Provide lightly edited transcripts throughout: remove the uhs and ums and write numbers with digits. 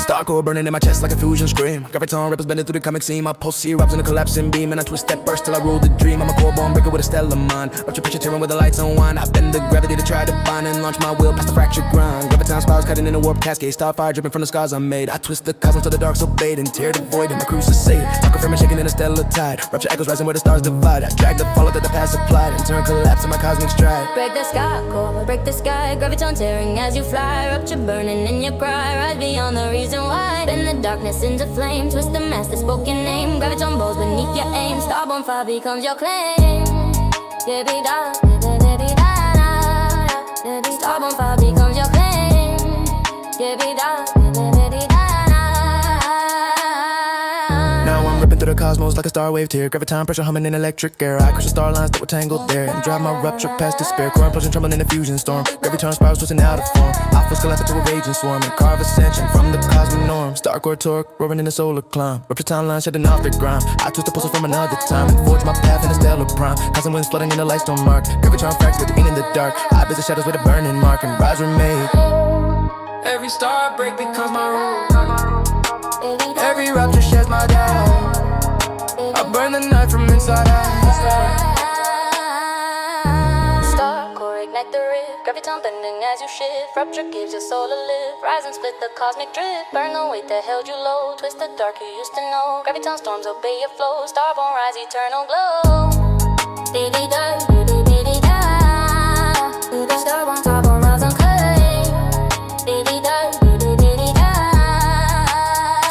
Starcore burning in my chest like a fusion scream. Graviton ripples bending through the comic scene. My pulse erupts in a collapsing beam, and I twist that burst till I rule the dream. I'm a core bone breaker with a stellar mind. Rupture picture tearing with the lights on wine. I bend the gravity to try to bind and launch my will past the fractured grind. Graviton spirals cutting in a warp cascade. Starfire dripping from the scars I made. I twist the cosmos till the dark's obeyed and tear the void in my crusade. Talk of shaking in a stellar tide. Rupture echoes rising where the stars divide. I drag the fallout that the past applied and turn collapse in my cosmic stride. Break the sky, core, break the sky. Graviton tearing as you fly. Rupture burning in your cry. Rise beyond the reason why. Bend the darkness into flame. Twist the master spoken name. Graviton bows beneath your aim. Starborn fire becomes your claim. Starborn fire becomes your claim. Now I'm ripping through the cosmos like a star wave tear. Graviton pressure humming in electric air. I crush the star lines that were tangled there and drive my rupture past despair. Core implosion trembling in a fusion storm. Graviton spirals twisting out of form. I force collapse into a raging swarm and carve ascension from the cosmic norm. Starcore torque roaring in the solar climb. Rupture timeline shedding off the grime. I twist the pulsar from another time and forge my path in a stellar prime. Constant winds flooding in the light storm mark. Graviton fracks between in the dark. I visit shadows with a burning mark and rise remade. Every star break becomes my rule. Every rupture sheds my doubt. I burn the night from inside out. Starcore ignite the rift. Graviton bending as you shift. Rupture gives your soul a lift. Rise and split the cosmic drift. Burn the weight that held you low. Twist the dark you used to know. Graviton storms obey your flow. Starborn rise eternal glow. Starborn rise and claim.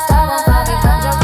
Starborn fire becomes your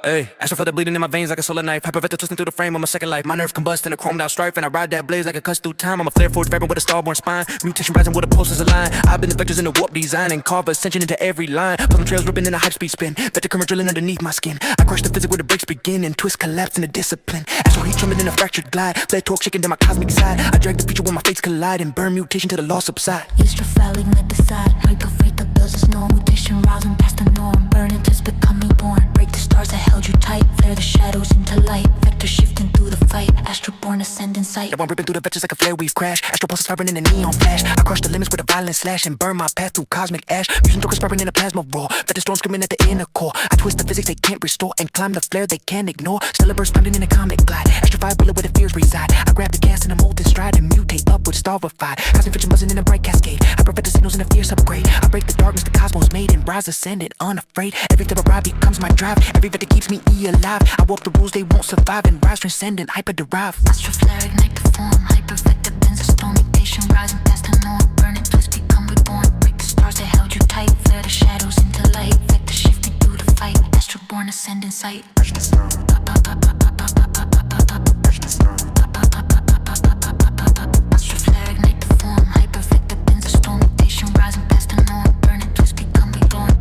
Hey, astro feel the bleeding in my veins like a solar knife. Hypervector twisting through the frame of my second life. My nerve combust in a chromed out strife, and I ride that blaze like a cuts through time. I'm a flare forged vibrant with a starborn spine. Mutation rising with the pulses align. I've been the vectors in the warp design and carve ascension into every line. Puzzle trails ripping in a hype speed spin. Vector current drilling underneath my skin. I crush the physics where the breaks begin and twist collapse in a discipline. Astral heat trembling in a fractured glide. Flare torque shaking down my cosmic side. I drag the future when my fates collide and burn mutation till the loss subside. Eustrophiling at the side. Hyperfreight the bills is no mutation rising past the norm. Burning just becoming born. Break the stars that held you tight. Flare the shadows into light. Vector shifting through the fight. Astroborn ascending sight. Now I'm ripping through the vectors like a flare weave crash. Astral pulses firing in a neon flash. I crush the limits with a violent slash and burn my path through cosmic ash. Fusion torque sparking in a plasma roar. Vector storm screaming at the inner core. I twist the physics they can't restore and climb the flare they can't ignore. Stellar burst pounding in a comic glide. Astrophired bullet where the fears reside. I grab the gas in a molten stride and mutate upward starified. Cosmic fiction buzzing in a bright cascade. I perfect the signals in a fierce upgrade. I break the darkness the cosmos made and rise ascendant unafraid. Every step I ride becomes my drive. Every vector keeps me alive. I walk the rules they won't survive and rise transcendent hyper derived. Astroflare ignite the form. Hypervector bends a storm. Mutation rising past the norm. Burn it, twist, become reborn. Break the stars that held you tight. Flare the shadows into light. Vector shifting through the fight. Astroborn ascending sight. Astroflare ignite the form. Hypervector bends a storm. Mutation rising past the norm. Burn it, twist, become reborn.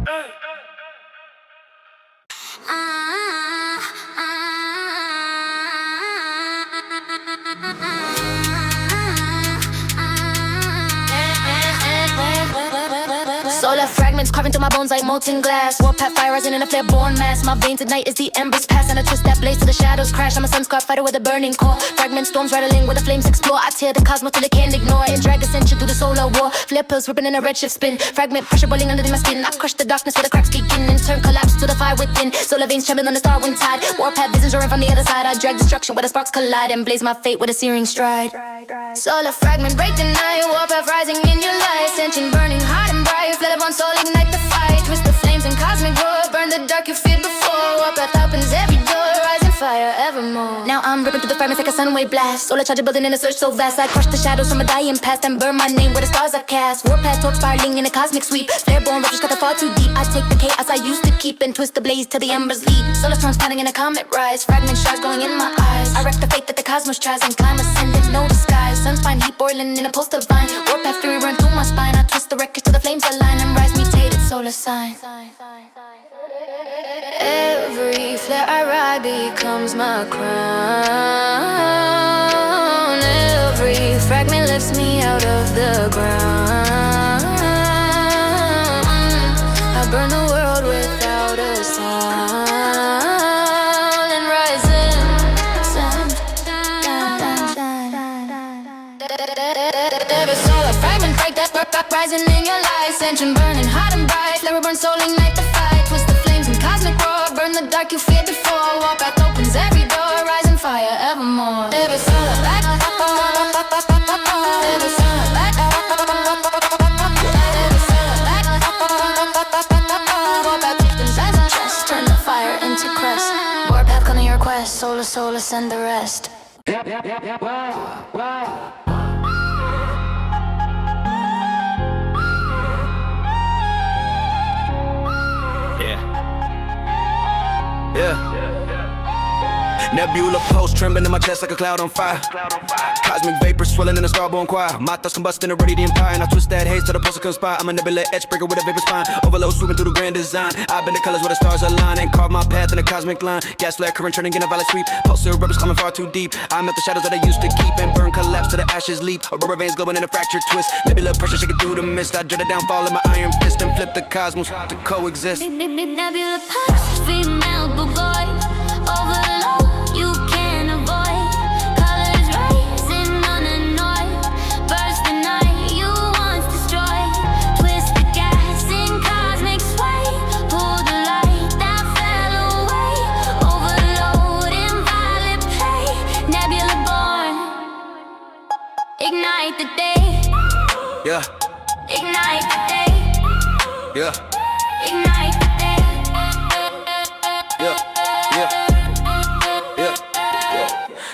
Solar fragments carving through my bones like molten glass. Warpath fire rising in a flare born mass. My veins ignite as the embers pass, and I twist that blaze till the shadows crash. I'm a sun-scarred fighter with a burning core. Fragment storms rattling where the flames explore. I tear the cosmos till it can't ignore and drag ascension through the solar war. Flare pills ripping in a redshift spin. Fragment pressure boiling under my skin. I crush the darkness where the cracks begin and turn collapse to the fire within. Solar veins trembling on the star wind tide. Warpath visions roaring from the other side. I drag destruction where the sparks collide and blaze my fate with a searing stride. Solar fragment break the night. Warpath rising in your light. Ascension burning hot and bright. Flare upon soul ignite the fight. Twist the flames and cosmic roar. Burn the dark you feared before. Warpath opens every door. Rising fire evermore. Now I'm ripping through the fragments like a sunway blast. Solar charger building in a surge so vast. I crush the shadows from a dying past and burn my name where the stars are cast. Warpath torch spiraling in a cosmic sweep. Flareborn ruptures cut the fall too deep. I take the chaos I used to keep and twist the blaze till the embers leap. Solar storms pounding in a comet rise. Fragment shards glowing in my eyes. I wreck the fate that the cosmos tries and climb ascendant, no disguise. Sunspine heat boiling in a pulse divine. Warpath fury run through my spine. I twist the wreckage till the flames align and rise mutated solar sign. Every flare I ride becomes my crown. Every fragment lifts me out of the ground. burn the world without a sound and rising. Every soul a fragment break that rising in your light. Ascension burning hot and bright. Flare burn soul ignite the fight. Twist the flames and cosmic roar. Burn the dark you feared before. Walk path opens every door. Rising fire evermore. Every soul a back. Every soul a back. Every soul a back. Walk path opens as a chest. Turn the fire into crest. Warpath come to your quest. Soul ascend the rest. Yeah. Nebula pulse trembling in my chest like a cloud on fire. Cosmic vapor swelling in a starborn choir. My thoughts combusting already the empire. And I twist that haze till the pulse conspire. I'm a nebula edge breaker with a vapor spine. Overload swooping through the grand design. I've been the colors where the stars align. And carve my path in a cosmic line. Gas flare current turning in a violet sweep. Pulsar rubber's climbing far too deep. I melt the shadows that I used to keep. And burn collapse to the ashes leap. Rubber veins glowing in a fractured twist. Nebula pressure shaking through the mist. I dread the downfall of my iron fist. And flip the cosmos to coexist. Nebula pulse, female boy. Overload, you can't avoid. Colors rising on a noise. Burst the night you once destroyed. Twist the gas in cosmic sway. Pull the light that fell away. Overload in violet play. Nebula born. Ignite the day. Yeah. Ignite the day. Yeah. Ignite the day. Yeah. Yeah.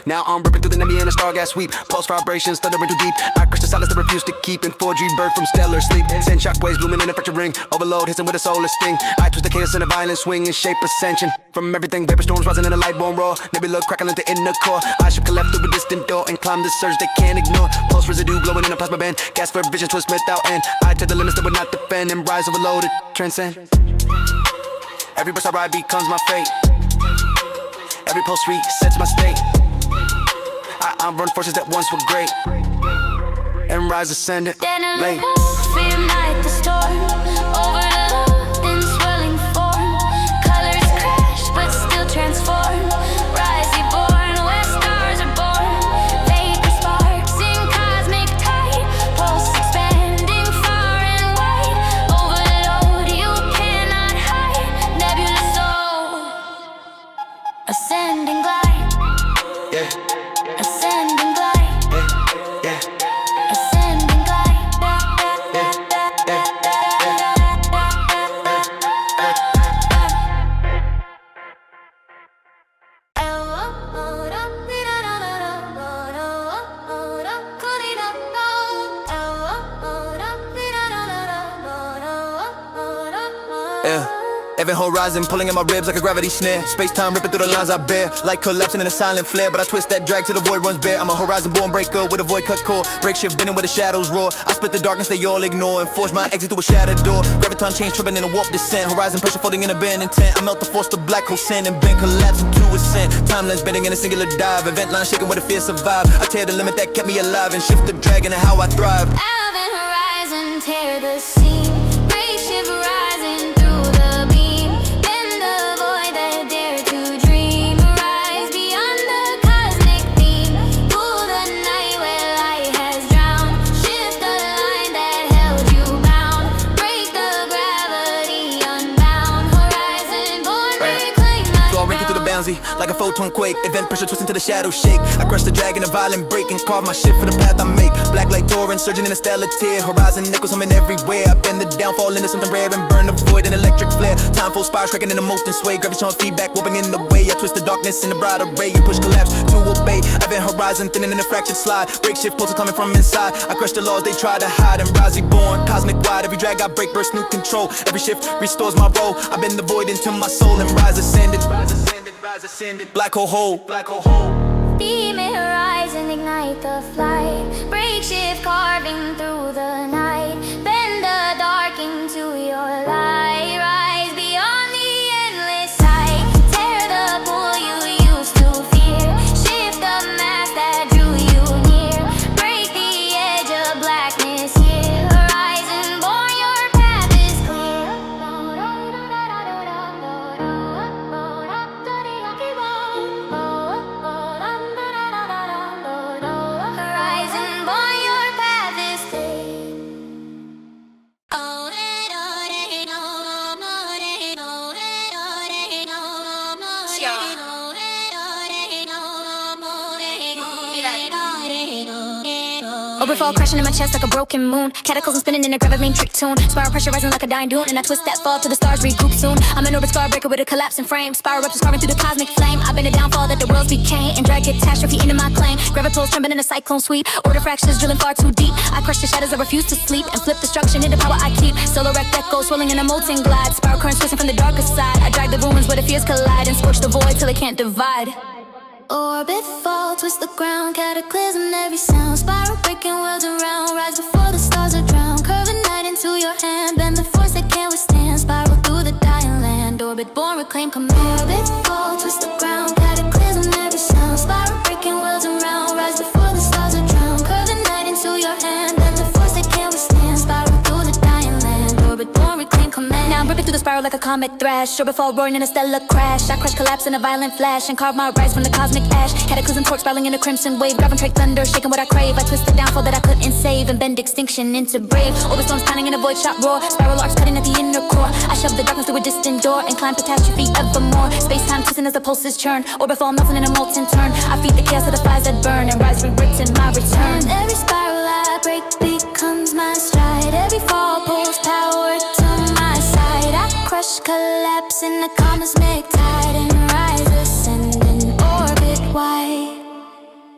Now I'm ripping through the nebula in a star gas sweep. Pulse vibrations thundering too deep. I crush the silence that refuse to keep. In 4G birth from stellar sleep. Send shockwaves blooming in a fractured ring. Overload hissing with a solar sting. I twist the chaos in a violent swing and shape ascension. From everything vapor storms rising in a light born roar. Nebula crackling to inner core. I shift collapse through a distant door and climb the surge they can't ignore. Pulse residue glowing in a plasma band. Gas for vision twist without end. I to the limits that would not defend and rise overloaded. Transcend. Every burst I ride becomes my fate. Every pulse resets my state. I run forces that once were great and rise ascendant. Late. Fear night the storm. Overload in swirling form. Colors crash but still transform. Rise reborn where stars are born. Vapor sparks in cosmic tide. Pulse expanding far and wide. Overload you cannot hide. Nebula soul. Ascending glide. Yeah. Ascending glide. Yeah. Ascending glide. Yeah. Event horizon pulling at my ribs like a gravity snare. Space-time ripping through the lines I bear. Light collapsing in a silent flare. But I twist that drag till the void runs bare. I'm a horizon-born breaker with a void cut core. Break shift bending where the shadows roar. I split the darkness they all ignore and force my exit through a shattered door. Graviton change tripping in a warp descent. Horizon pressure folding in a bend intent. I melt the force, the black hole sand and bend collapsing to ascent. Timelines bending in a singular dive. Event line shaking where the fear survive. I tear the limit that kept me alive and shift the dragon and how I thrive. Elven horizon, tear the seam. Break shift rising through the beam. Bend the void that dare to dream. Rise beyond the cosmic theme. Pull the night where light has drowned. Shift the line that held you bound. Break the gravity unbound. Horizon born, reclaim my So I rank it through the bouncy like a photon quake. Event pressure twisting to the shadow shake. I crush the dragon, a violent break, and carve my shit for the path I make. Black light torrent surging in a stellar tear. Horizon echoes humming everywhere. I bend the downfall into something rare and burn the void in electric flare. Time full spires cracking in a molten sway. Graviton feedback whooping in the way. I twist the darkness in the bright array. You push collapse to obey. Event horizon thinning in a fractured slide. Break shift pulses coming from inside. I crush the laws they try to hide and rise reborn. Cosmic wide. Every drag I break burst new control. Every shift restores my role. I bend the void into my soul and rise ascended. Rise ascended, rise ascended. Black hole hole. Black hole hole. beam at horizon, ignite the flight. Break shift carving through the night. Bend the dark into your light. Rise beyond the endless sight. Tear the pull you used to fear. Shift the mask that drew you near. Break the edge of blackness here. Horizon born, your path is clear. Overfall crashing in my chest like a broken moon. Cataclysm spinning in a gravitating trick tune. Spiral pressure rising like a dying dune. And I twist that fall till the stars recoup soon. I'm an orbit star breaker with a collapsing frame. Spiral ruptures carving through the cosmic flame. I've been a downfall that the worlds became. And drag catastrophe into my claim. Gravitals trembling in a cyclone sweep. Order fractures drilling far too deep. I crush the shadows, I refuse to sleep. And flip destruction into power I keep. Solar wreck echoes swirling in a molten glide. Spiral currents twisting from the darkest side. I drag the ruins where the fears collide. And scorch the void till it can't divide. Orbit fall, twist the ground, cataclysm every sound. Spiral breaking worlds around, rise before the stars are drowned. Curving night into your hand, bend the force that can't withstand. Spiral through the dying land, orbit born, reclaim command. Orbit fall, twist the ground, cataclysm every sound. Spiral breaking worlds around, rise before the stars are drowned. Curving night into your hand, bend the force that can't withstand. Spiral through the dying land, orbit born, reclaim command. Now I'm ripping through the spiral like a comet thrash. Orbit fall roaring in a stellar crash. I crush, collapse in a violent flash and carve my rise from the cosmic ash. Cataclysm torch spiraling in a crimson wave. Grabbing trade thunder, shaking what I crave. I twist the downfall that I couldn't save and bend extinction into brave. Orbit storms pounding in a void shot roar. Spiral arcs cutting at the inner core. I shove the darkness through a distant door and climb catastrophe evermore. Space-time twisting as the pulses churn. Orbit fall melting in a molten turn. I feed the chaos of the fires that burn and rise rewritten my return. Every spiral I break becomes my stride. Every fall pulls power to my side. I crush, collapse in the cosmic tide and rise, ascending orbit wide.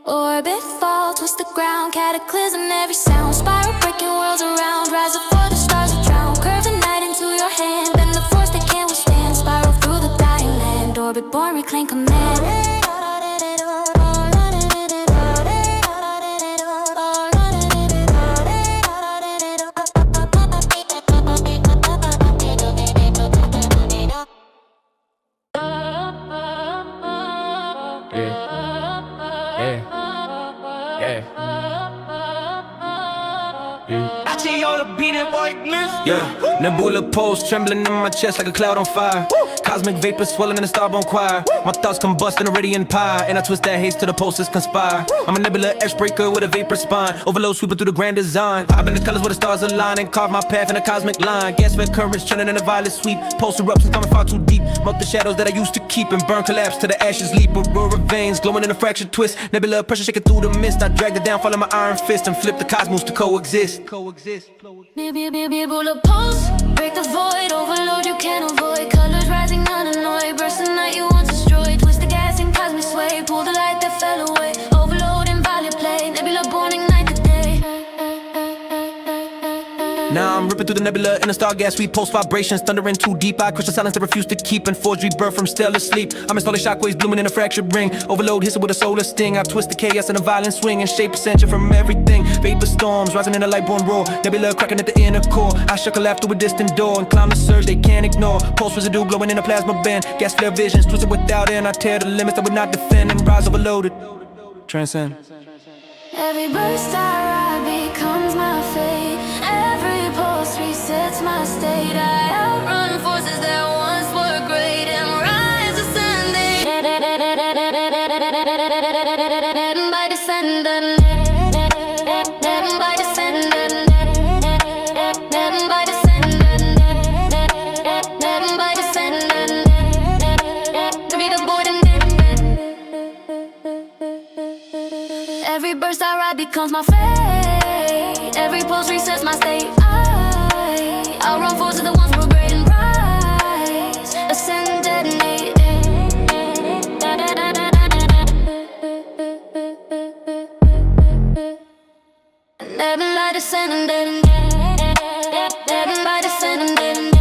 Orbit fall, twist the ground, cataclysm every sound. Spiral breaking worlds around, rise before the stars are drowned. Curve the night into your hand, bend the force that can't withstand. Spiral through the dying land, orbit born, reclaim command. Yeah, nebula pulse trembling in my chest like a cloud on fire. Cosmic vapor swelling in a starbone choir. My thoughts combust in a radiant pie, and I twist that haze till the pulses conspire. I'm a nebula edge breaker with a vapor spine. Overload sweeping through the grand design. I've been the colors where the stars align and carve my path in a cosmic line. Gas fed currents churning in a violet sweep. Pulse eruptions coming far too deep. Melt the shadows that I used to keep and burn, collapse till the ashes leap. Aurora veins glowing in a fractured twist. Nebula pressure shaking through the mist. I drag the downfall of my iron fist and flip the cosmos to coexist. Nebula pulse, break the void, overload you can't avoid. Colors rising unannoyed, burst the night you once destroyed. Twist the gas in cosmic sway, pull the light that fell away. Overload in violet play, nebula born ignite the day. Now I'm ripping through the nebula in a star gas sweep. Pulse vibrations thundering too deep. I crush the silence that refuse to keep and forge rebirth from stellar sleep. I'm installing shockwaves blooming in a fractured ring. Overload hissing with a solar sting. I twist the chaos in a violent swing and shape ascension from everything. Vapor storms rising in a light-born roar. Nebula cracking at the inner core. I shook a laugh through a distant door and climb the surge they can't ignore. Pulse residue glowing in a plasma band. Gas flare visions twisted without end. I tear the limits I would not defend and rise overloaded. Transcend. Every burst I ride becomes my fate. Every pulse resets my state. I outrun forces that once were great and rise ascending. By descendant, by descendant, by descendant, by descendant. To be the board and every burst I ride becomes my fate. Every pulse resets my state. I run forces that once were great and rise, ascend, detonate. Never light ascend and detonate. Never by descend and detonate.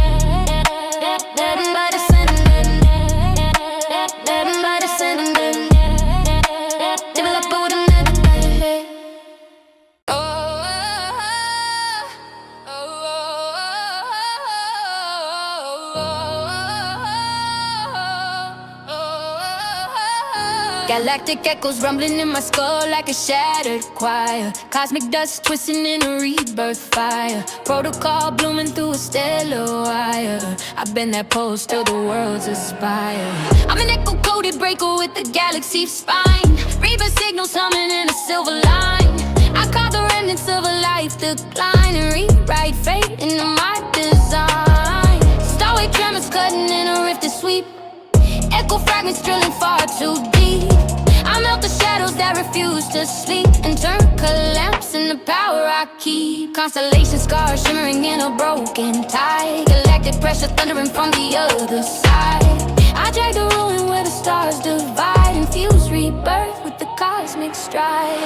Never by descend and detonate. Never by descend and detonate. Develop a wooden meditate. Galactic echoes rumbling in my skull like a shattered choir. Cosmic dust twisting in a rebirth fire. Protocol blooming through a stellar wire. I've been that pulse till the worlds aspire. I'm an echo-coded breaker with the galaxy spine. Rebirth signals humming in a silver line. I caught the remnants of a life decline and rewrite fate into my design. Starway tremors cutting in a rifted sweep. Echo fragments drilling far too deep. I melt the shadows that refuse to sleep and turn collapse witnessing the power I keep. Constellation scars shimmering in a broken tide. Galactic pressure thundering from the other side. I drag the ruin where the stars divide. Infuse rebirth with the cosmic stride.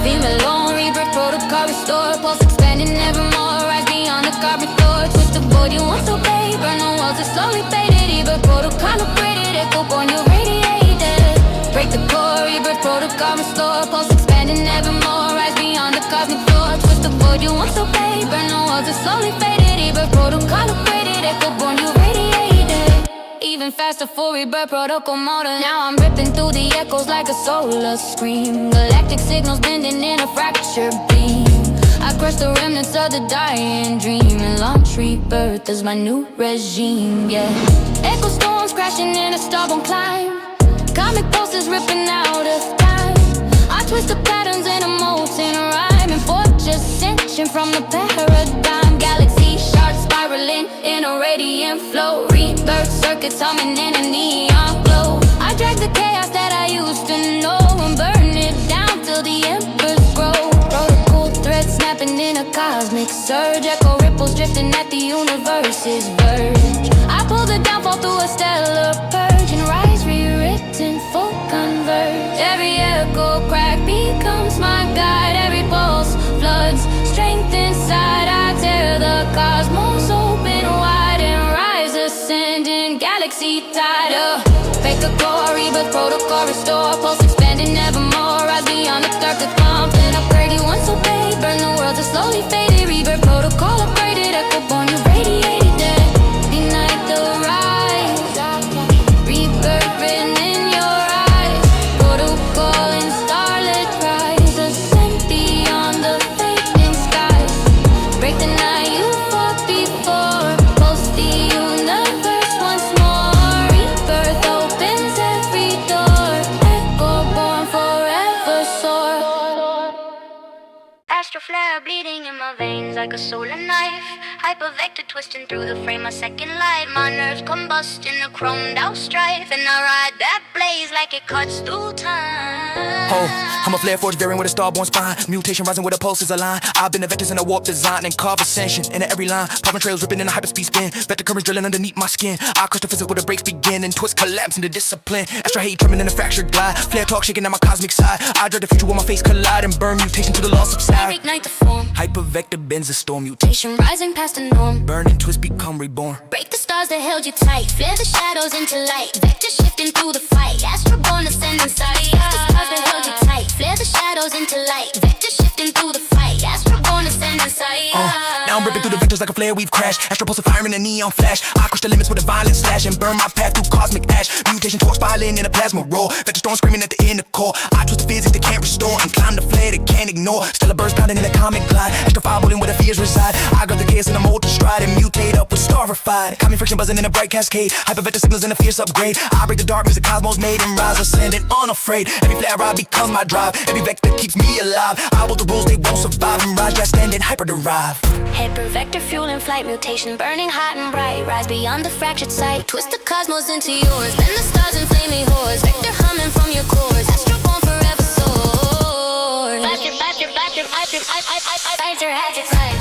Female lone rebirth protocol restore. Pulse expanding nevermore. Rise beyond the carbon floor. Twist the void you once obeyed. Burn the walls that slowly faded. Rebirth protocol upgraded. Echo born you radiated. Break the core. Rebirth protocol restore. Pulse expanding nevermore. Rise beyond the cosmic floor. Twist the void you once obeyed. Burn the walls that slowly faded. Rebirth protocol upgraded. Echo born you radiated. Even faster for rebirth protocol motor. Now I'm ripping through the echoes like a solar scream. Galactic signals bending in a fractured beam. I crush the remnants of the dying dream and launch rebirth as my new regime, yeah. Echo storms crashing in a stubborn climb. Comic pulses ripping out of time. I twist the patterns in a molten rhyme and forge ascension from the paradigm. Galaxy shards spiraling in a radiant flow. Rebirth circuits humming in a neon glow. I drag the chaos that I used to know and burn it down till the embers grow. Protocol threads snapping in a cosmic surge. Echo ripples drifting at the universe's verge. I pull the downfall through a stellar purge and rise rewritten, full converge. Every echo crack becomes my guide. Every pulse floods strength inside. I tear the cosmos open wide and rise ascending galaxy tide. Fake the core, rebirth protocol restore. Pulse expanding nevermore. Rise beyond the dark to pump and upgrade you once obeyed. Burn the world that slowly faded. Rebirth protocol upgraded. Echo born you radiated. Ignite the rise. Rebirth written in your eyes. Protocol and starlit rise. Ascend beyond the fading skies. Break the night you fought before. Pulse the universe once more. Rebirth opens every door. Echo born forever soar. Astral flare bleeding in my veins like a solar knife. Hypervector twisting through the frame, a second light. My nerves combust in a chromed out strife. And I ride that blaze like it cuts through time. Oh, I'm a flare forge variant with a starborn spine. Mutation rising where the pulses align. I've been the vectors in a warp design and carve ascension into every line. Popping trails ripping in a hyperspeed spin. Vector currents drilling underneath my skin. I crush the physics where the breaks begin and twist collapse into discipline. Astral hate trembling in a fractured glide. Flare talk shaking at my cosmic side. I dread the future where my face collide and burn mutation to the loss subside. Ignite the form. Hypervector bends the storm. Mutation Mutation rising past the norm. burn and twist become reborn. Break the stars that held you tight. Flare the shadows into light. Vector shifting through the fight. Astral born ascending sight. Break the stars that held you tight. Flare the shadows into light. Vector shifting through the fight. Astral born ascending sight. Now I'm ripping through the vectors like a flare we've crashed. Astral pulse of fire in a neon flash. I crush the limits with a violent slash and burn my path through cosmic ash. Mutation torch spiraling in a plasma roar. Vector storm screaming at the inner core. I twist the physics they can't restore and climb the flare they can't ignore. Stellar burst pounding in a comic glide. Astral fireballing where the fears reside. I got the chaos in a molten stride and mutate up with starified. Common friction buzzing in a bright cascade. Hypervector signals in a fierce upgrade. I break the darkness the cosmos made and rise ascending unafraid. Every flare I becomes my drive. Every vector keeps me alive. I built the rules they won't survive and rise just standing hyper derive. Hypervector fuel in flight. Mutation burning hot and bright. Rise beyond the fractured sight. Twist the cosmos into yours. Bend the stars in flaming hordes. Vector humming from your cores. Astral born forever soars. Flash your hatchet sight.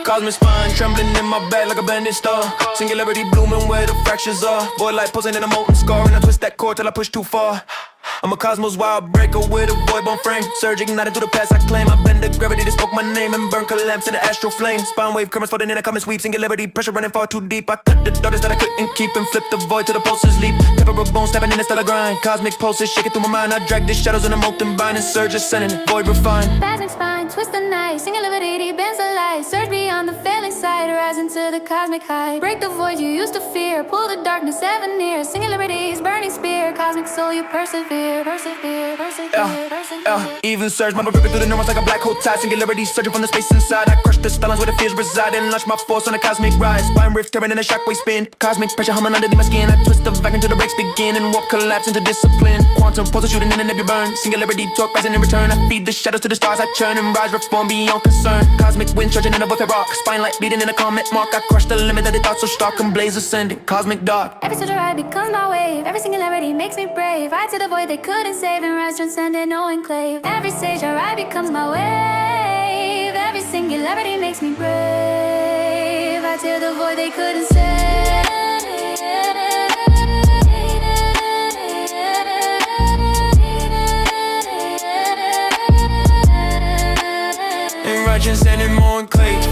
Cosmic spine trembling in my back like a bending star. Singularity blooming where the fractures are. Void light pulsing in a molten scar. And I twist that cord till I push too far. I'm a cosmos wild breaker with a void bone frame. Surge ignited through the past I claim. I bend the gravity that spoke my name and burn collapse in the astral flame. Spine wave currents floating in a common sweep. Singularity pressure running far too deep. I cut the darkness that I couldn't keep and flip the void till the pulses leap. Temporal bones snapping in a stellar grind. Cosmic pulses shaking through my mind. I drag the shadows in a molten bind and surge ascending. Void refined. Passing spine. moment, twist the night. Singularity bends the light. Surge beyond the failing sight, rising to the cosmic height. Break the void you used to fear, pull the darkness ever near. Singularity's burning spear, cosmic soul you persevere. Persevere, persevere, persevere. Even surge, mama ripping through the neurons like a black hole tide. Singularity surging from the space inside. I crush the stylings where the fears reside and launch my force on a cosmic rise. Spine rift tearing in a shockwave spin. Cosmic pressure humming underneath my skin. I twist the vacuum till the breaks begin and warp collapse into discipline. Quantum pulse shooting in a nebula burn. Singularity torque rising in return. I feed the shadows to the stars. I churn and rise, reform beyond concern. Cosmic wind charging in a warfare rock. Spine light bleeding in a comet mark. I crush the limit that they thought so stark and blaze ascending. Cosmic dark. Every soldier I becomes my wave. Every singularity makes me brave. I to the void they couldn't save and rise transcending no enclave. Every stage I ride becomes my wave. Every singularity makes me brave. I tear the void they couldn't save. And rise transcending more enclave.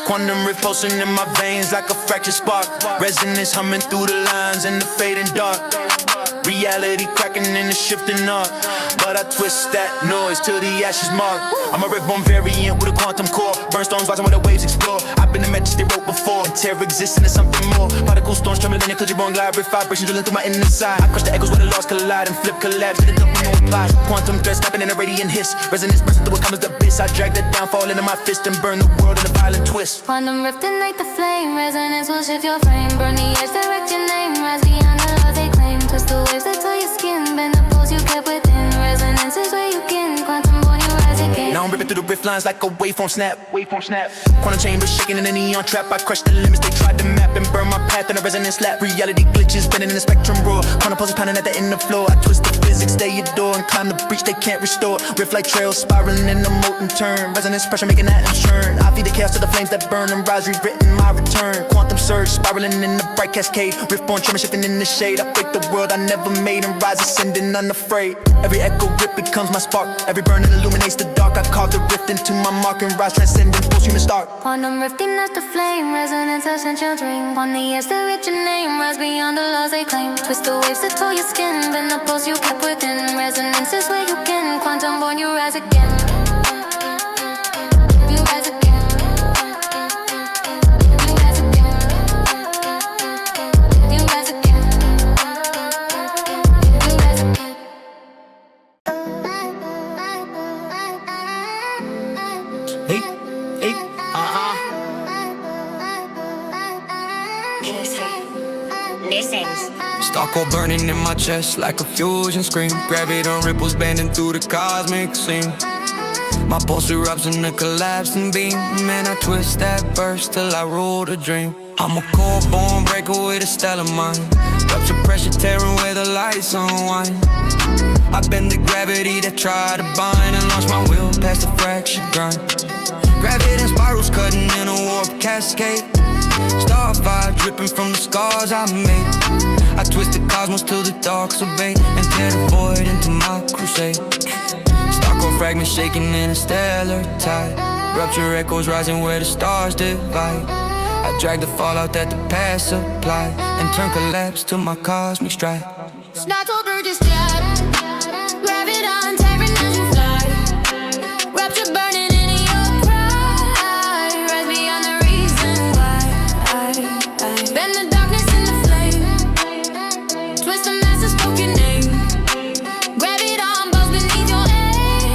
Quantum rift pulsing in my veins like a fractured spark. Resonance humming through the lines in the fading dark. Reality cracking and it's shifting up, but I twist that noise till the ashes mark. I'm a rift-born variant with a quantum core. Burnstones rising where the waves explore. I've been the matches they wrote before. Terror exists and it's something more. Particle storms trembling in your claustrophobic glide. Rift vibrations drilling through my inner side. I crush the echoes where the lost collide and flip collapse to the double no apply. Quantum threats snapping in a radiant hiss. Resonance bursting through what comes the abyss. I drag the downfall into my fist and burn the world in a violent twist. Quantum rift ignite the flame. Resonance will shift your frame. Burn the edge, direct your name. Rise beyond the laws they claim. Twist the waves that tell your skin. Bend the poles you kept within. Resonance is where you can. Quantum born you rise again. Now I'm ripping through the rift lines like a waveform snap. Waveform snap. Quantum chambers shaking in a neon trap. I crush the limits they tried to map and burn my path in a resonance lap. Reality glitches bending in the spectrum roar. Quantum pulses pounding at the inner floor. I twist the physics they adore and climb the breach they can't restore. Rift like trails spiraling in a molten turn. Resonance pressure making atoms churn. I feed the chaos to the flames that burn and rise, rewritten my return. Quantum surge spiraling in the bright cascade. Rift-born tremor shifting in the shade. I break the world I never made and rise ascending unafraid. Every echo rip becomes my spark. Every burning illuminates the dark. I carve the rift into my mark and rise transcending post-human start. Quantum rift ignites the flame. Resonance essential dream. On the edge the rich name. Rise beyond the laws they claim. Twist the waves that toll your skin. Bend the pulse you kept within. Resonance is where you can. Quantum born you rise again. You rise again. You rise again. You rise again. You rise again. Hey, hey, Starco burning in my chest like a fusion scream. Gravity ripples bending through the cosmic seam. My pulse erupts in the collapsing beam. Man, I twist that burst till I rule the dream. I'm a core-born breaker with a stellar mind. Rupture pressure tearing where the lights unwind. I bend the gravity that try to bind and launch my will past the fractured grind. Gravity and spirals cutting in a warp cascade. Starfire dripping from the scars I made. I twist the cosmos till the darks obey and tear the void into my crusade. Starcore fragments shaking in a stellar tide. Rupture echoes rising where the stars divide. I drag the fallout that the past supplied and turn collapse to my cosmic stride. Snarl just dead. Graviton tearing as you fly. Rupture burning into your pride. Rise beyond the reason why. Bend the darkness in the flame. Twist the master spoken name. Graviton bows beneath your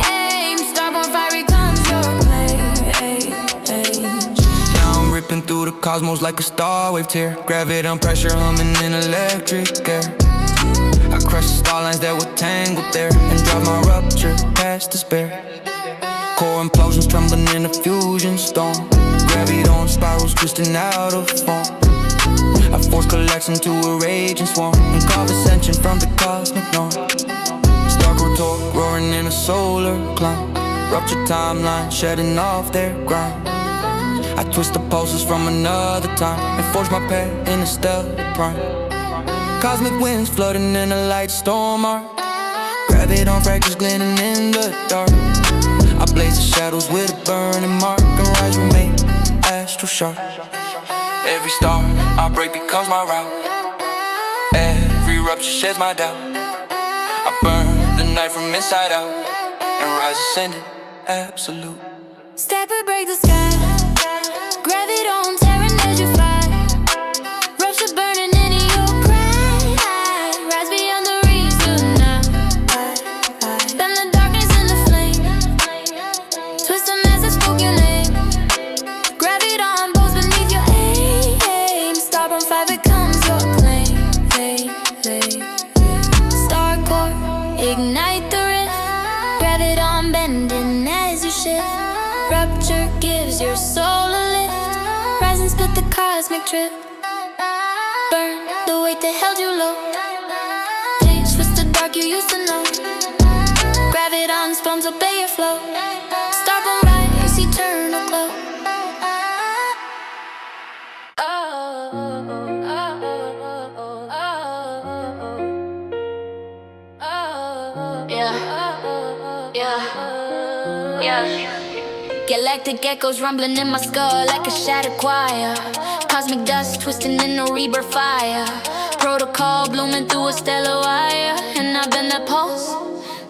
aim. Starborn fiery comes your claim. Now I'm ripping through the cosmos like a star wave tear. Gravity on pressure humming in electric air. I crush the star lines that were tangled there and drive my rupture past despair. Core implosions trembling in a fusion storm. Gravity on spirals twisting out of form. I force collection to a raging swarm and carve ascension from the cosmic norm. Stark retort roaring in a solar climb. Rupture timeline shedding off their ground. I twist the pulses from another time and forge my path in a stellar prime. Cosmic winds flooding in a light storm arc. Gravity on fractures glinting in the dark. I blaze the shadows with a burning mark and rise remain astral sharp. Every star I break becomes my route. Every rupture sheds my doubt. I burn the night from inside out and rise ascending absolute. Step and break the sky. Gravity on tearing as you fly. Rupture burning into your pride. Rise beyond the reason now. Bend the darkness in the flame. Twist them as I spoke your name. Gravity on bows beneath your aim. Star on fire becomes your claim. Star core, ignite the rift. Gravity on bending as you shift. Rupture gives your soul a lift. Rise and split the cosmic trip. Burn the weight that held you low. Taste what's the dark you used to know. Gravity on spawns obey your flow. Star gon' rise, eternal glow. Galactic echoes rumbling in my skull like a shattered choir. Cosmic dust twisting in the rebirth fire. Protocol blooming through a stellar wire. And I bend that pulse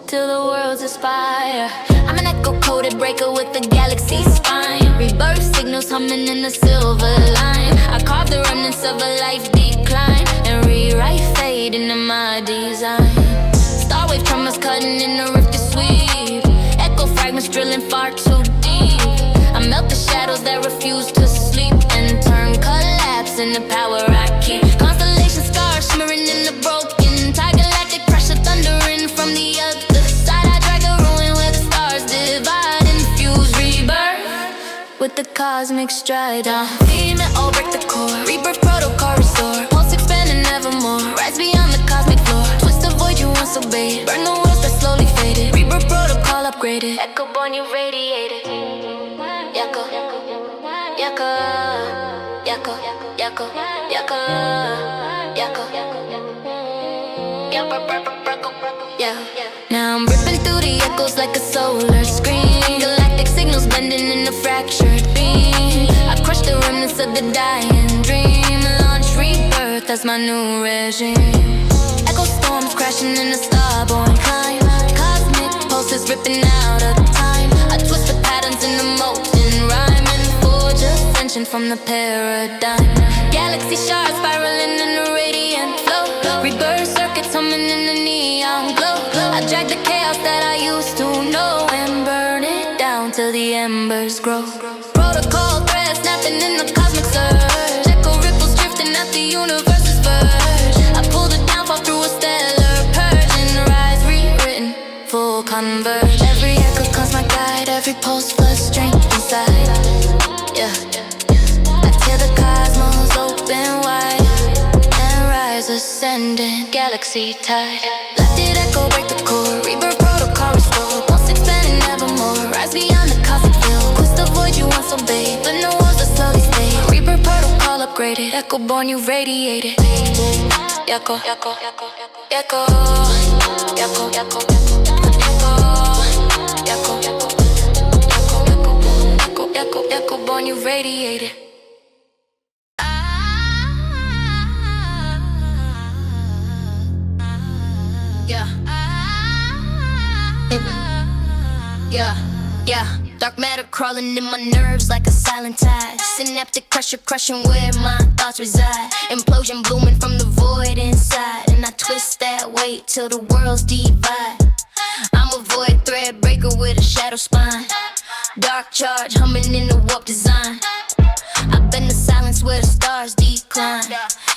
till the worlds aspire. I'm an echo-coded breaker with the galaxy's spine. Rebirth signals humming in the silver line. I carve the remnants of a life decline and rewrite fate into my design. Starwave tremors cutting in the rift is sweet. Echo fragments drilling far too deep. I melt the shadows that refuse to sleep and turn collapse into power I keep. Constellation stars shimmering in the broken tie. Galactic pressure thundering from the other side. I drag the ruin where the stars divide and fuse rebirth with the cosmic stride. Feed me, oh, break the core. Rebirth protocol restore. Pulse expanding evermore. Rise beyond the cosmic floor. Twist the void you once obeyed. Burn the worlds that slowly faded. Rebirth protocol upgraded. Echo born you radiated. Yako, yako, yako, yako, yako, yako, yeah. Now I'm ripping through the echoes like a solar screen. Galactic signals blending in a fractured beam. I crush the remnants of the dying dream. Launch rebirth as my new regime. Echo storms crashing in a starborn climb. Cosmic pulses ripping out of time. I twist the patterns in the motion rhyme and forge ascension from the paradigm. Galaxy shards spiraling in the radiant flow. Rebirth circuits humming in the neon glow. I drag the chaos that I used to know and burn it down till the embers grow. Protocol threads snapping in the cosmic surge. Echo ripples drifting at the universe's verge. I pull the downfall through a stellar purge and rise rewritten, full converge. Every echo becomes my guide. Every pulse floods strength inside. Yeah, I tear the cosmos open wide and rise ascending galaxy tide. Lifted echo break the core. Rebirth protocol restore. Pulse expanding evermore. Rise beyond the cosmic field. Twist the void you once obeyed. But no walls that slowly stay. Rebirth protocol upgraded. Echo born you radiated. Yako, yako, yako, yako, yako, yako, yako, yako, yako, yako, born you radiated. Yeah. Dark matter crawling in my nerves like a silent tide. Synaptic pressure crushing where my thoughts reside. Implosion blooming from the void inside. And I twist that weight till the worlds divide. I'm a void thread breaker with a shadow spine. Dark charge humming in the warp design. I bend the silence where the stars decline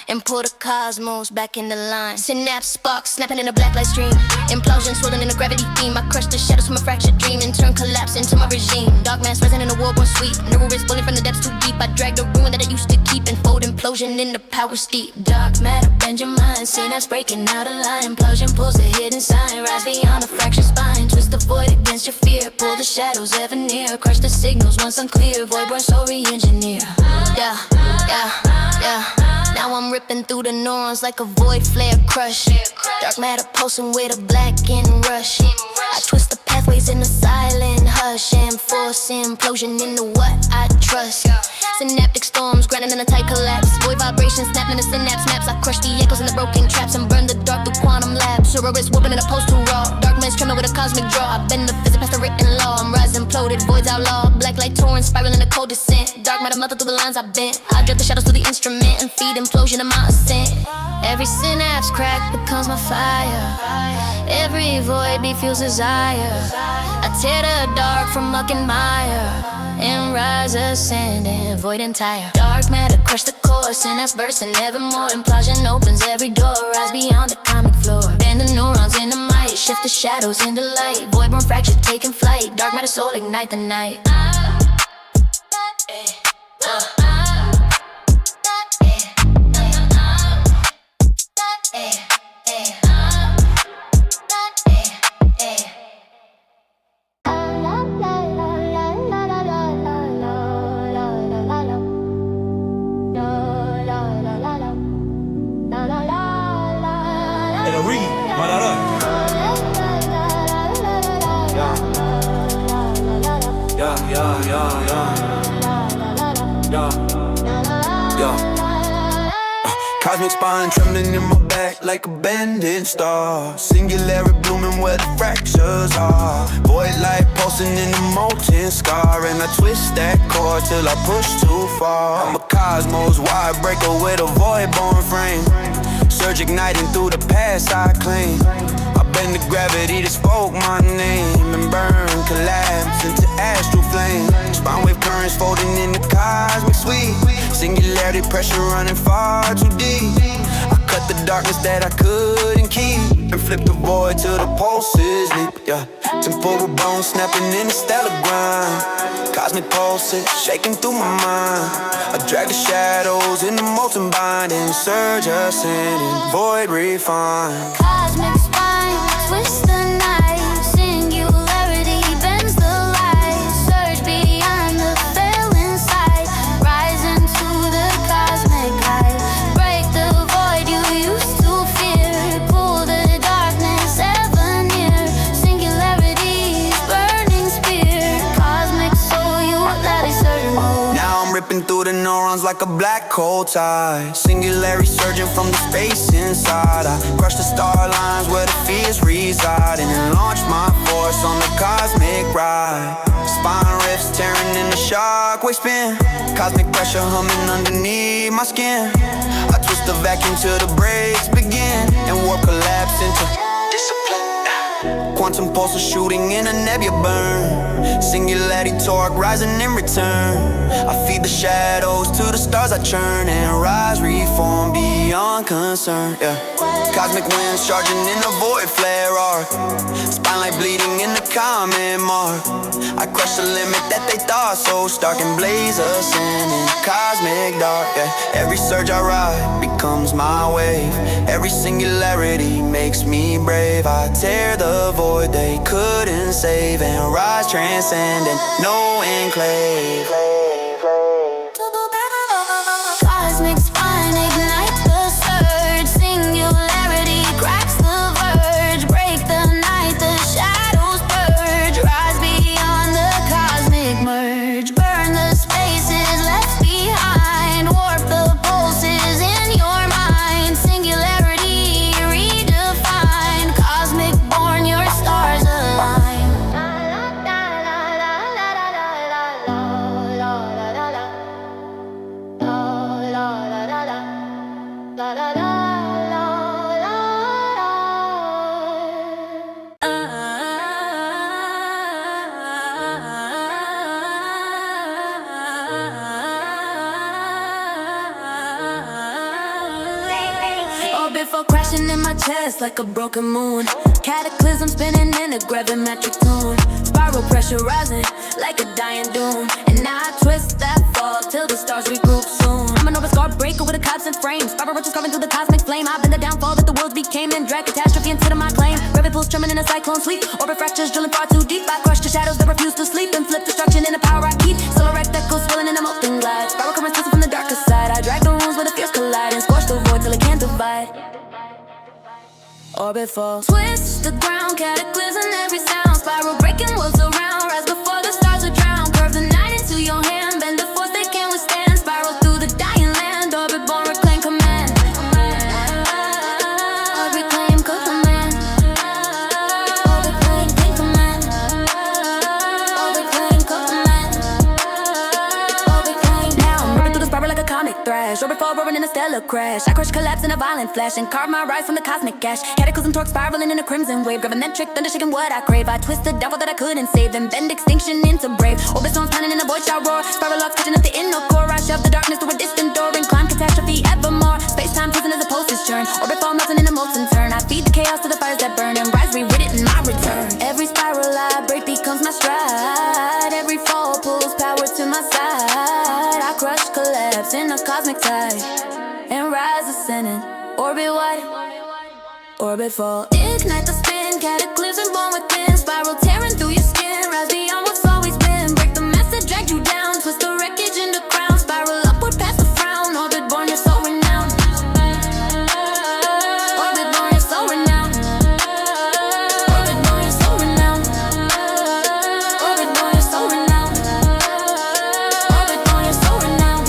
and pull the cosmos back in the line. Synapse sparks snapping in a black light stream. Implosion swirling in a gravity beam. I crush the shadows from a fractured dream and turn collapse into my regime. Dark mass rising in a war born sweep. Neural risk pulling from the depths too deep. I drag the ruin that I used to keep and fold implosion explosion in the power steep. Dark matter, bend your mind. Synapse breaking out of line. Implosion pulls the hidden sign. Rise beyond a fractured spine. Twist the void against your fear. Pull the shadows ever near. Crush the signals once unclear. Void born, so re-engineer. Yeah, yeah, yeah. Now I'm ripping through the neurons like a void flare crush. Dark matter pulsing with a blackened rush. I twist the pathways in a silent hush and force implosion into what I trust. Synaptic storms grinding in a tight collapse. Void vibrations snapping in the synapse maps. I crush the echoes in the broken traps and burn the dark through quantum labs. Surrealist warping in a post too raw. Dark man's trembling with a cosmic draw. I bend the physics past the written law. I'm rising imploded, voids outlaw. Black light torrent spiraling a cold descent. Dark matter melted through the lines I bent. I drag the shadows through the instrument and feed implosion in my ascent. Every synapse crack becomes my fire. Every void diffuses desire. I tear the dark from muck and mire and rise ascending, void entire. Dark matter crush the core, synapse bursting evermore. Implosion opens every door, rise beyond the comic floor. Bend the neurons into might, shift the shadows into light. Void born fracture taking flight. Dark matter soul ignite the night. Cosmic spine trembling in my back like a bending star. Singularity blooming where the fractures are. Void light pulsing in the molten scar. And I twist that cord till I push too far. I'm a cosmos wide breaker with a void born frame. Surge igniting through the past I claim. I bend the gravity that spoke my name and burn, collapse into astral flame. Spine wave currents folding in the cosmic suite. Singularity pressure running far too deep. I cut the darkness that I couldn't keep and flip the void till the pulses leap. Yeah, temporal bones snapping in the stellar grind. Cosmic pulses shaking through my mind. I drag the shadows in the molten binding. Surge ascending, void refined. Cosmic spine, twist the night. Singularity bends the light. Surge beyond the veil inside. Rise into the cosmic height. Break the void you used to fear. Pull the darkness ever near. Singularity's burning spear. Cosmic soul, you let it certain move. Now I'm ripping through the neurons like a black hole tide. Singularity surging from the space inside. I crush the star lines where the fears reside and launch my force on the cosmic ride. Spine rifts tearing in the shockwave spin. Cosmic pressure humming underneath my skin. I twist the vacuum till the breaks begin and warp collapse into discipline. Quantum pulses shooting in a nebula burn. Singularity torque rising in return. I feed the shadows to the stars I churn and rise, reform beyond concern. Yeah. Cosmic winds charging in the void flare arc. Spine like bleeding in the comet mark. I crush the limit that they thought so stark and blaze ascending cosmic dark. Yeah. Every surge I ride becomes my wave. Every singularity makes me brave. I tear the void they couldn't save and rise transcendent, no enclave. Cosmic spine, ignite the surge. Singularity cracks the verge. Break the night, the shadows purge. Rise beyond the cosmic merge. Burn the spaces left behind. Warp the pulses in your mind. Singularity redefined. Cosmic born, your stars align. Before crashing in my chest like a broken moon. Cataclysm spinning in a gravimetric tune. Spiral pressure rising like a dying doom. And now I twist that fall till the stars regroup soon. I'm an open scar breaker with a constant frame. Spiral roaches carving through the cosmic flame. I've been the downfall that the worlds became and drag catastrophe into my claim. Rivet pools trembling in a cyclone sweep. Orbit fractures drilling far too deep. I crush the shadows that refuse to sleep and flip destruction in the power I keep. Solar wreck that goes swirling in a molten glide. Spiral currents twisting from the darker side. I drag the runes where the fears collide and scorch the void till it can't divide. Orbit falls, twist the ground, cataclysm every sound. Spiral breaking worlds around, rise before the stars are drowned. Curve the night into your hand, bend the force they can't withstand. Spiral through the dying land, orbit born, reclaim command. Orbit claim command. Orbit claim command. Orbit claim command. Orbit claim. Now I'm ripping through the spiral like a comic thrash. Orbit fall, roaring in a stellar crash. I crush, collapse in a violent flash and carve my rise from the cosmic gash. Cataclysm torque spiraling in a crimson wave. Gravimetric thunder shaking what I crave. I twist the devil that I couldn't save, then bend extinction into brave. Orbit storms pounding in the void shall roar. Spiral locks catching up the inner core. I shove the darkness through a distant door and climb catastrophe evermore. Space-time prison as a postage churn. Orbit fall melting in a molten turn. I feed the chaos to the fires that burn and rise rewrit it in my return. Every spiral I break becomes my stride. Every fall pulls power to my side. I crush, collapse in a cosmic tide and rise ascending. Orbit wide, orbit fall. Ignite the spin, cataclysm born within. Spiral tearing through your skin, rise beyond what's always been. Break the mess that dragged you down, twist the wreckage into crown. Spiral upward past the frown, orbit born, you're so renowned. Orbit born, you're so renowned. Orbit born, you're so renowned. Orbit born, you're so renowned. Orbit born, you're so renowned.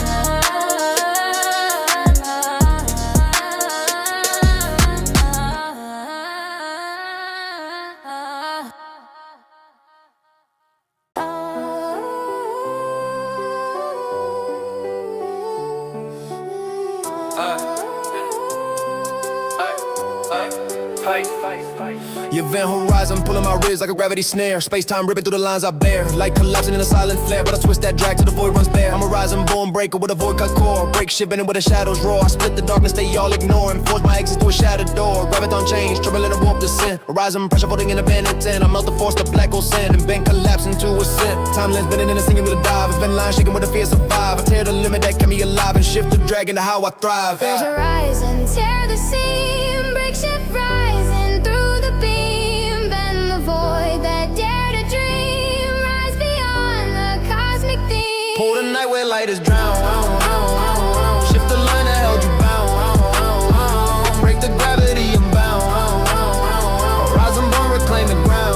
Your Event horizon pulling my ribs like a gravity snare. Space-time ripping through the lines I bear. Light collapsing in a silent flare, but I twist that drag till the void runs bare. I'm a rising born breaker with a void cut core. Break shit bending where the shadows roar. I split the darkness they all ignore and force my exit through a shattered door. Graviton change, trembling a warp descent. Horizon pressure floating in a abandoned tent. I melt the force to black hole sand and bend collapse into a scent. Timeless bending in a singular dive. It's been line shaking with the fear survive. I tear the limit that kept me alive and shift the drag into how I thrive. There's a horizon, tear the seam, break shift rising through the beam, bend the void that dare to dream, rise beyond the cosmic theme. Pull the night where light is drowned. Shift the line that held you bound. Break the gravity and bound. Horizon born, reclaim the ground.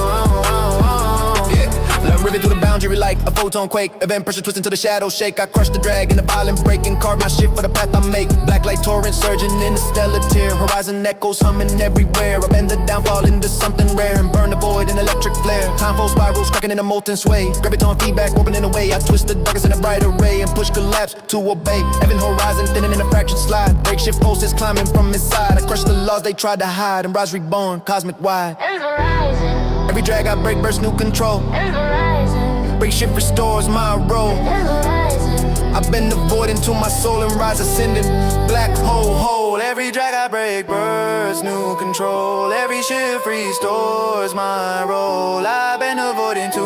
Yeah, let rivet through the boundary like a photon quake. Event pressure twist into the shadows shake. I crush the drag in the violent break and carve my shit for the path I make. Black light torrent surging in the stellar tear. Horizon echoes humming everywhere. I bend the downfall into something rare and burn the void in electric flare. Time fold spirals cracking in a molten sway. Graviton feedback opening away. I twist the darkest in a bright array and push collapse to obey. Heaven horizon thinning in a fractured slide. Break shift pulses climbing from inside. I crush the laws they tried to hide and rise reborn cosmic wide. There's a horizon, Every drag I break bursts new control. there's a horizon, Break shift restores my role. there's a horizon. I bend the void into my soul and rise ascending. Black hole. Every drag I break bursts new control. Every shift restores my role. I bend the void into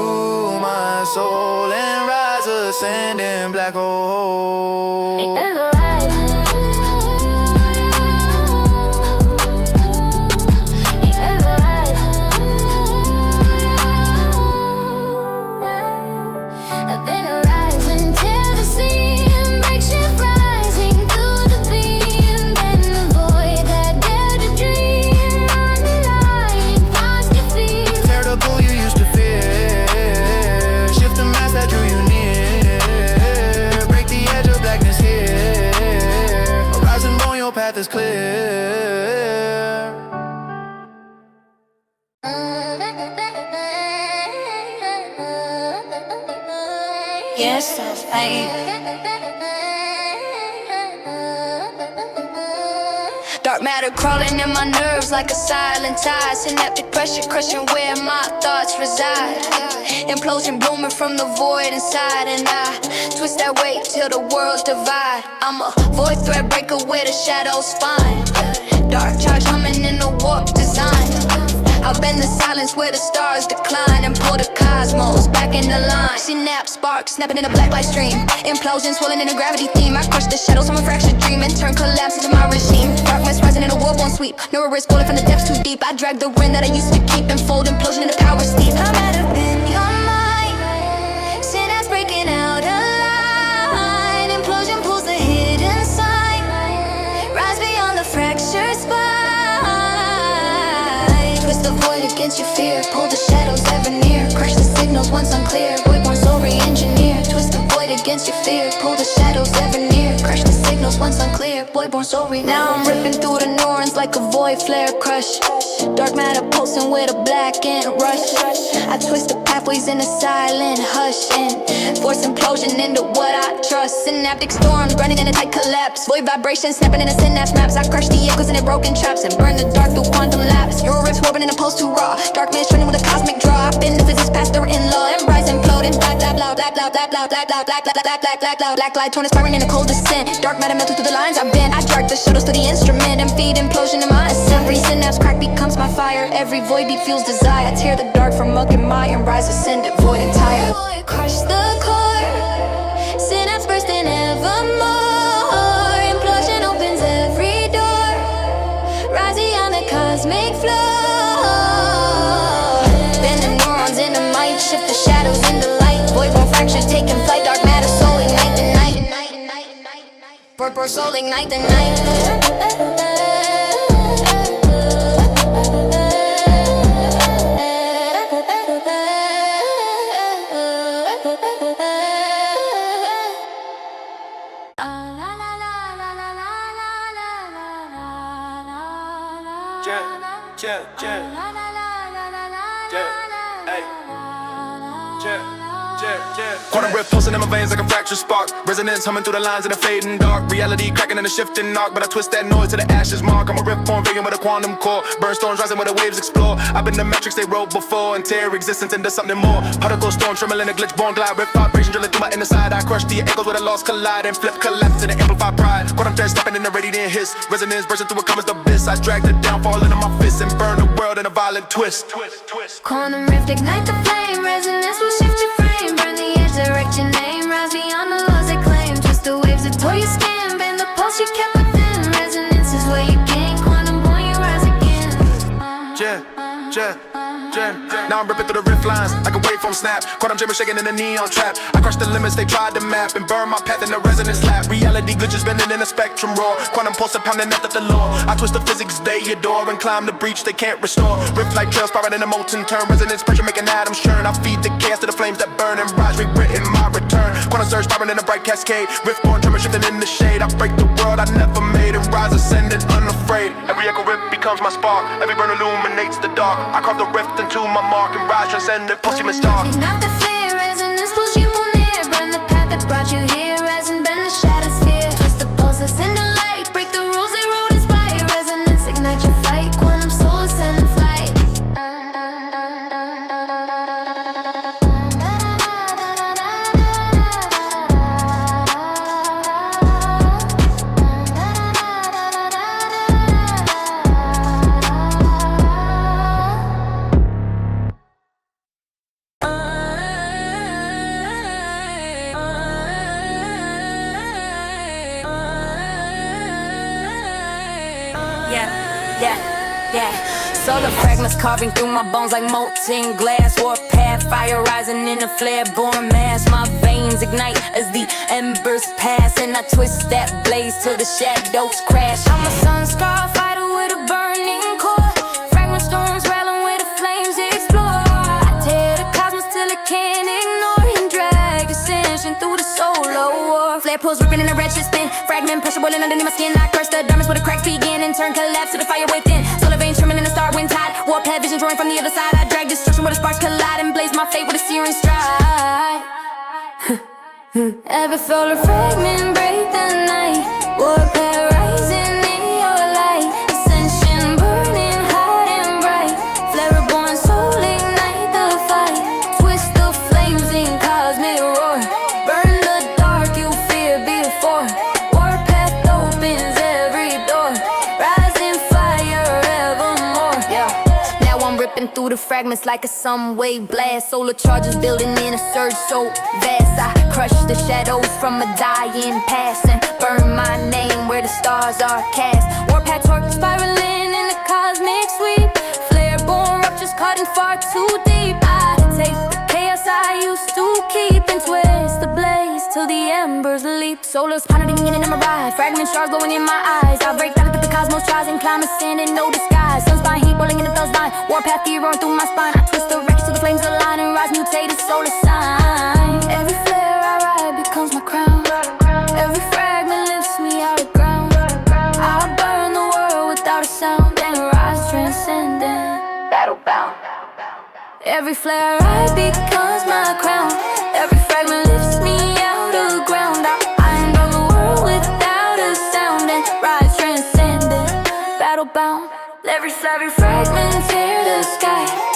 my soul and rise ascending. Black hole. There's a horizon. There's a horizon. I've been a rising till the seam, break shift rising through the beam, bend the void that dare to dream, underlying positive fear. Tear the bull you used to fear. Shift the mask that drew you near. Break the edge of blackness here. Horizon born, your path is clear. Yes, I Dark matter crawling in my nerves like a silent tide. Synaptic pressure crushing where my thoughts reside. Implosion blooming from the void inside, and I twist that weight till the worlds divide. I'm a void thread breaker where the shadows find. Dark charge humming in the warp design. How bend the silence where the stars decline and pull the cosmos back in the line. Synapse sparks snapping in a black light stream. Implosion swirling in a gravity theme. I crush the shadows from a fractured dream and turn collapse into my regime. Darkness rising in a war won't sweep. No risk falling from the depths too deep. I drag the wind that I used to keep and fold implosion in the power steep. I'm out of in your mind. Synapse breaking out of line. Implosion pulls the hidden sign. Rise beyond the fractured spine. Twist the void against your fear. Pull the shadows ever near. Crush the signals once unclear. Boyborn soul re-engineered. Twist the void against your fear. Pull the shadows ever near. Crush the signals once unclear. Boyborn soul re. Now I'm ripping through the neurons like a void flare crush. Dark matter pulsing with a black ant rush. I twist the pathways in a silent hush and force implosion into what I trust. Synaptic storms running in a tight collapse. Void vibrations snapping in a synapse maps. I crush the echoes in their broken traps and burn the dark through quantum lapse. Your rips warping in a pulse too raw. Darkness trending with a cosmic draw. I bend the physics past the written law and rise imploding. Black light torn aspiring in a cold descent. Dark matter melted through the lines I bend. I drag the shuttles to the instrument and feed implosion in my ascent. Every synapse crack becomes my fire. Every void beat fuels desire. I tear the dark from muck and mire and rise ascended void entire. Crush the core. Synapse bursting evermore. Implosion opens every door. Rise beyond the cosmic floor. Bend the neurons into might. Shift the shadows into light. Voidborn fractures taking flight. Dark matter soul ignite the night. Voidborn soul ignite the night. Quantum rift pulsing in my veins like a fractured spark. Resonance humming through the lines in the fading dark. Reality cracking in a shifting arc, but I twist that noise to the ashes mark. I'm a rip form vegan with a quantum core. Burn storms rising where the waves explore. I've been the metrics they wrote before and tear existence into something more. Particle storm trembling, a glitch born glide. Rip vibration drilling through my inner side. I crush the echoes where the lost collide and flip collapse to the amplified pride. Quantum thread stepping in the radiant hiss. Resonance bursting through a common abyss. I drag the downfall into my fists and burn the world in a violent twist. Quantum rift ignite the flame. Resonance will shift your frame. Burn the edge, direct your name. Rise beyond the laws they claim. Twist the waves that tore your skin. Bend the pulse you kept within. Resonance is where you gain. Quantum point, you rise again. Now I'm ripping through the rift lines like a waveform snap. Quantum jammer shaking in a neon trap. I crush the limits they tried to map and burn my path in the resonance lap. Reality glitches bending in a spectrum roar. Quantum pulse pounding after the law. I twist the physics they adore and climb the breach they can't restore. Rift like trails spiraling in a molten turn. Resonance pressure making atoms churn. I feed the chaos to the flames that burn and rise, rewritten my return. Quantum surge spiraling in a bright cascade. Rift born tremor shifting in the shade. I break the world I never made and rise ascended unafraid. Every echo rip becomes my spark. Every burn illuminates the dark. I carve the rift into my mark and rise transcendent posthumous dark. Not the fear, resonance pulls you more near. Burn the path that brought you here. Rise and bend the stratosphere. Twist the pulses into light. Break the rules they wrote inspire. Resonance ignite your fight. Quantum soul ascend and flight. Solar fragments carving through my bones like molten glass. Warpath, fire rising in a flare-born mass. My veins ignite as the embers pass, and I twist that blaze till the shadows crash. I'm a sun-scarred fighter with a burning core. Fragment storms rattling where the flames explore. I tear the cosmos till it can't ignore and drag ascension through the solar war. Flare pulls ripping in a redshift spin. Fragment pressure boiling underneath my skin. I crush the diamonds where the cracks begin and turn collapse to the fire within. Solar veins trimming in the star wind tide. Warpath vision drawing from the other side. I drag destruction where the sparks collide and blaze my fate with a searing stride. Every solar fragment break the night. Warpath rising in your light. Ascension burning hot and bright. Flare born soul ignite the fight. Twist the flames in cosmic roar. Burn the dark you fear before. Warpath opens every door. Rising fire evermore. Yeah. Now I'm ripping through the fragments like a some wave blast. Solar charges building in a surge so vast. I crush the shadows from a dying past and burn my name where the stars are cast. Warpath torque spiraling in the cosmic sweep. Flare-born ruptures cutting far too deep. I take the chaos I used to keep and twist the blaze till the embers leap. Solar's pounding in and I'm a ride. Fragment shards glowing in my eyes. I break down the cosmos tries and climb a sin in no disguise. Sunspine heat rolling in the thug's line. Warpath fear rolling through my spine. I twist the wreckage till the flames align and rise mutated solar sign. Every flare I ride becomes my crown. Every fragment lifts me out of ground. I burn the world without a sound and rise transcendent, battle bound. Every flare I becomes my crown. Every fragment lifts me out of the ground. I burn the world without a sound and rise transcendent, battle bound. Every fragment tear the sky.